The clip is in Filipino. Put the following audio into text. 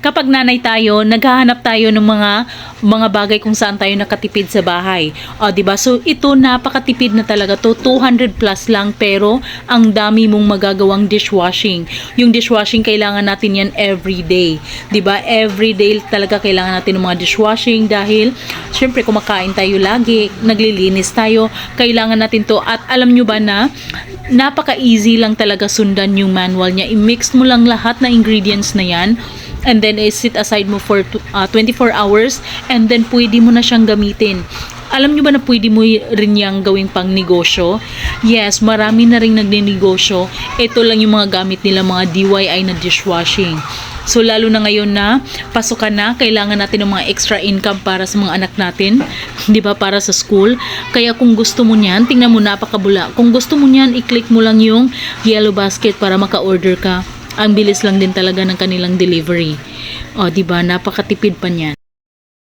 Kapag nanay tayo, naghahanap tayo ng mga bagay kung saan tayo nakatipid sa bahay. O, 'di ba? So ito napakatipid na talaga to, 200 plus lang pero ang dami mong magagawang dishwashing. Yung dishwashing kailangan natin yan every day. 'Di ba? Every day talaga kailangan natin ng mga dishwashing dahil syempre kumakain tayo lagi, naglilinis tayo, kailangan natin to. At alam nyo ba na napaka-easy lang talaga sundan yung manual niya. I-mix mo lang lahat na ingredients na yan and then sit aside mo for 24 hours and then pwede mo na siyang gamitin. Alam nyo ba na pwede mo rin yang gawing pang negosyo? Yes, marami na rin nagnenegosyo. Ito lang yung mga gamit nila, mga DIY na dishwashing. So lalo na ngayon na pasukan na, kailangan natin ng mga extra income para sa mga anak natin, 'di ba, para sa school. Kaya kung gusto mo niyan, tingnan mo, napakabula. Kung gusto mo niyan, i-click mo lang yung yellow basket para maka-order ka. Ang bilis lang din talaga ng kanilang delivery. O, 'di ba? Napakatipid pa niyan.